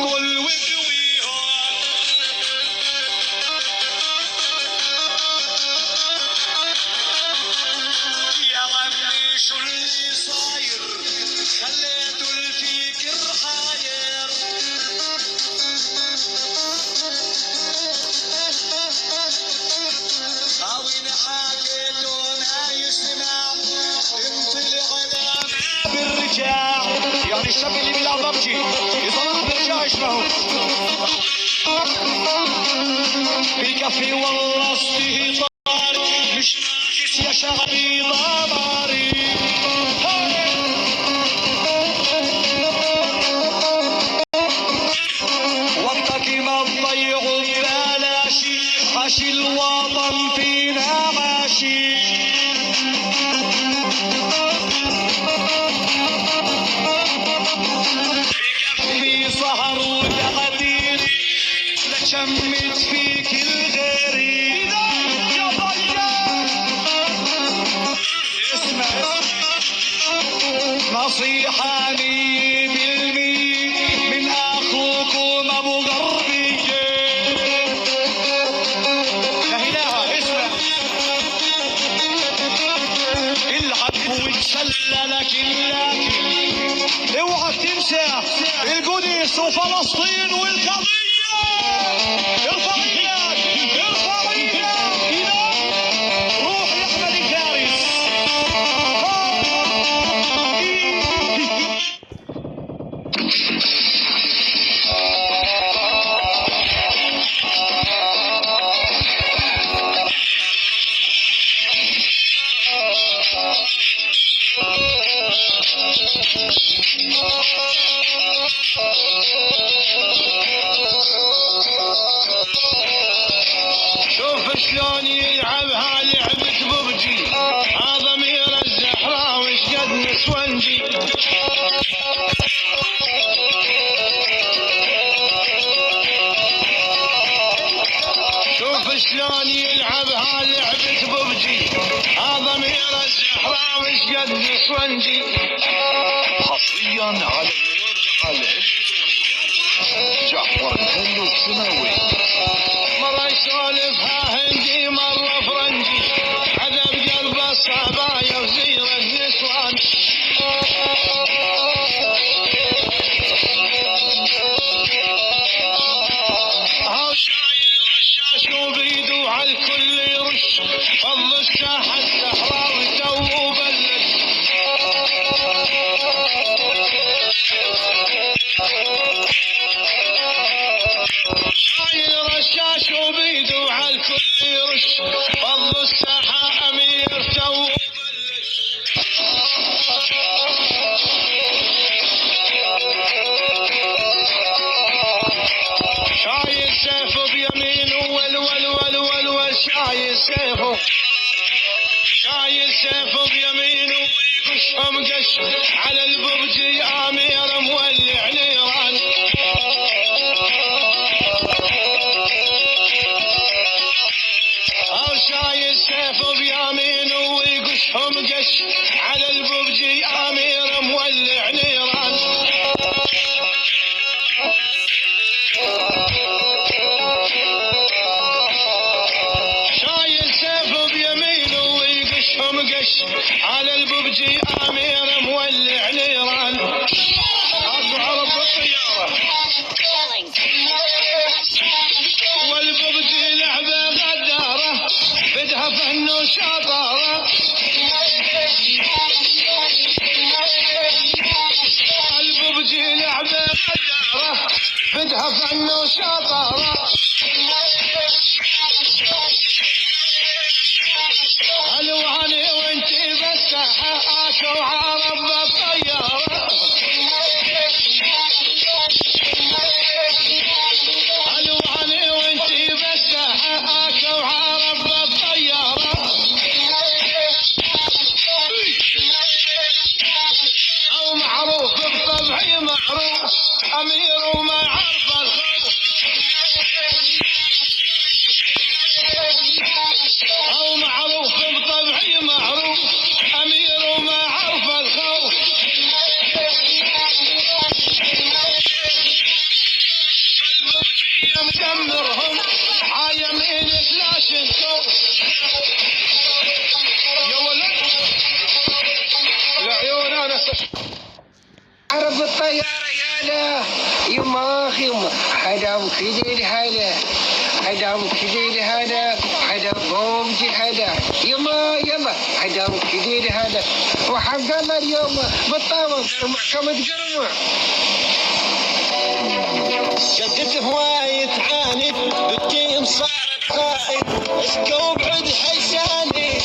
كل ودويها يا عمي شو اللي صاير خليتوا الفكر حاير هاوين حكيتوا ما يسمع انطلع على ما برجع يعني الشاب اللي بيلعب ببجي يصرخ برجع يشبهه بالكفي والله استهتار مش ناقص يا شعبي ضماري وقتك ما تضيعوا ببلاشي عاشي الوطن فينا عاشي في سهر وتقدير لشمت فيك الغريب اسمع نصيحة 100% من اخوكم ابو غربي نهيناها اسمع العب وتسلى لكن اوعى تنسى القدس وفلسطين والقضية ارفع ايدك ارفع ايدك روح يا احمد الفارس شوف شلون يلعبها لعبة ببجي هذا ضمير الزحراوي شقد نسونجي شوف شلون يلعبها لعبة ببجي هذا ضمير الزحراوي شقد نسونجي حصريا على جعفر الهلو السماوي مرة يسولفها هندي مرة فرنجي عذب قلب الصبايا وزير النسوان هاو شايل رشاش وبيدو عالكل يرش فض الساحة الزهراوي تو بلش شايل رشاش وبيدو عالكل يرش فض الساحة امير تو بلش شايل سيفه بيمينه ول شايل سيفه شايل سيفه بيمينه ويقشهم قش على البرجي امير مولع نيران او شايل سيفه بيمينه ويقشهم قش على البرجي امير مولع نيران شايل سيفه بيمينه ويقشهم قش على الببجي امير مولع نيران اطلع رب الطياره والببجي لعبه غداره بدها فن وشطاره الببجي لعبه غداره بدها فن وشطاره الواني وانتي بالساحه اكو عرب بالطياره الواني وانتي بالساحه اكو عرب بالطياره او معروف بطبعي معروف امير وما عرف الخوف او معروف بطبعي معروف امير وما عرف الخوف يا رجاله يما اخي يما هذا مكيدي هذا مكيدي هذا قومتي هذا يما هذا مكيدي هذا وحقنا اليوم بالطاوة محكمة قرمه جدت هواي تعاند بالتيم صار خايف اسكو بعد حساني